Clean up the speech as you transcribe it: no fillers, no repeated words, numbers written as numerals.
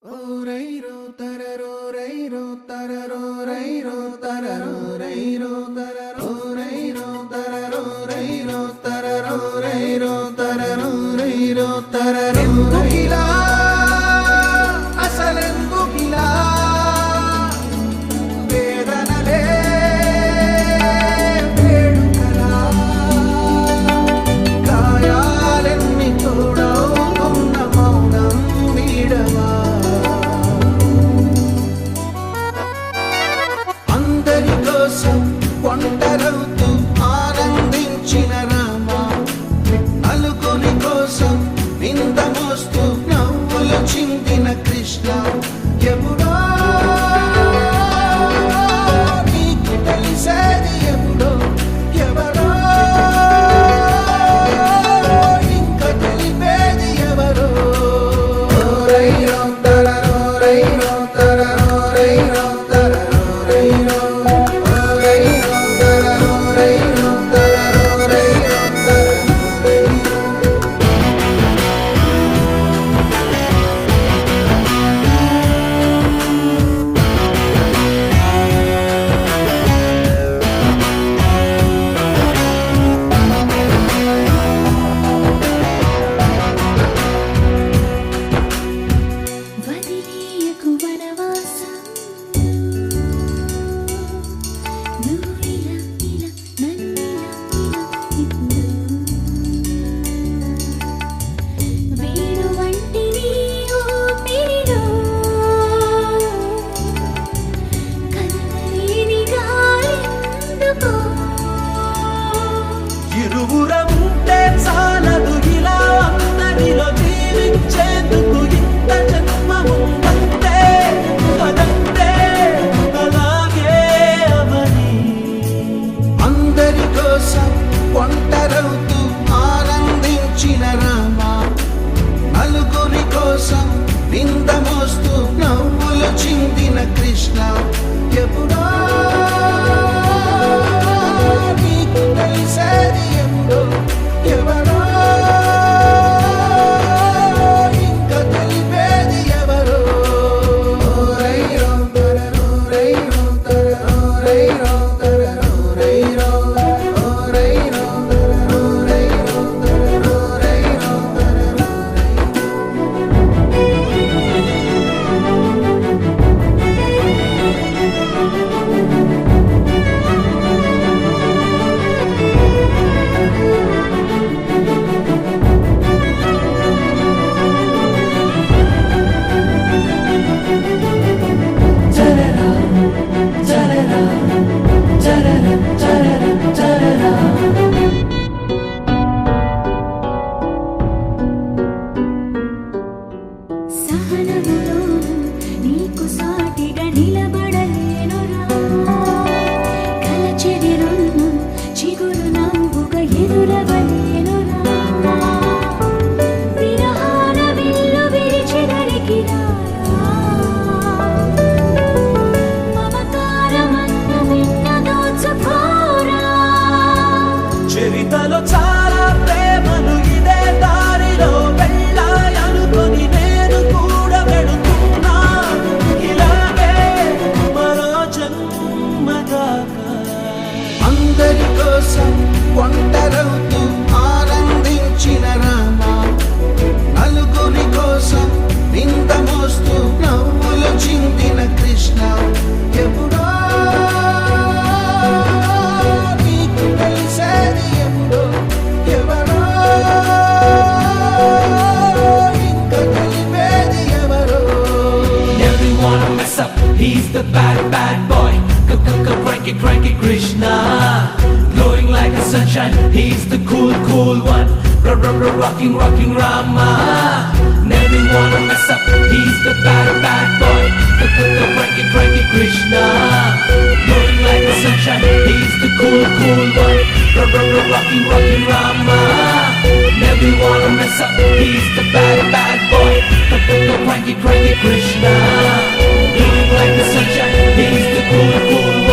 ఓరైరో తరరో రైరో తరరో రైరో తరరో రైరో తరరో రైరో తరరో రైరో తరరో రైరో తరరో రైరో తరరో Raila అసలెందుకిలా వేదనలే వేడుకలా గాయాలెన్ని తోడవుతున్న మౌనం వీడవా అందరి కోసం ఒంటరవుతూ ఆనందించిన రామ నలుగురి కోసం నింద మోస్తూ నవ్వులు చిందిన కృష్ణ ఎప్పుడో నీకు తెలిసేది ఎప్పుడో ఎవరో ఇంకా తెలిపేది ఎవరో రైరో తరరో రైరో తరరో రైరో తరరో రైరో రైరో తరరో రైరో తరరో రైరో తరరో రైరో వదిలేయకు వనవాసం నువ్వు ఇలా ఇలా నన్నిలా ఇలా ఇప్పుడు వేణు వంటి నీ ఊపిరిలో కదలలేని గాలెందుకో ఇరువురముంటే చాలదు ఇలా అందరిలో జీవించేందుకు ఇంత జన్మ ఉందంటే కదంటే అలాగే అవని అందరి కోసం ఒంటరవుతూ ఆనందించిన రామ నలుగురి కోసం నింద మోస్తూ నవ్వులు చిందిన కృష్ణ ఎప్పుడో నీకు తెలిసేది ఎప్పుడో ఎవరో ఇంకా తెలిపేది ఎవరో రైరో తరరో రైరో తరరో రైరో తరరో రైరో రైరో తరరో రైరో తరరో రైరో తరరో జరరా జరరా జరరా జరరా జరరా సహనములోను నీకు సాటిగా నిలబడలేనురా కలచెదిరును చిగురు నవ్వుగా ఎదురవలేనురా విరహాన విల్లు విరిచెదరికి మమకారమన్న వెన్న దోచుకోరా చరితలో చాలా ప్రేమలు ఇదే దారిలో వెళ్ళాయనుకొని నేను కూడా వెళుతున్నా ఇలాగే మరో జన్మదాకా అందరి కోసం ఒంటరవుతూ ఆనందించిన రామ నలుగురి కోసం నింద మోస్తూ నవ్వులు చిందిన కృష్ణ ఎప్పుడో నీకు తెలిసేది ఎప్పుడో ఎవరో ఇంకా తెలిపేది ఎవరో Everyone mess up, he's the bad, bad boy. Cranky, cranky Krishna. Glowing like the sunshine, he's the cool, cool one. Rocking, rocking Rama. Everyone mess up, he's the bad, bad boy. Cranky, cranky Krishna. Glowing like the sunshine, he's the cool, cool one. Rocking, rocking Rama. Everyone mess up, he's the bad, bad boy. Cranky, cranky Krishna. Glowing like the sunshine, he's the cool, cool one.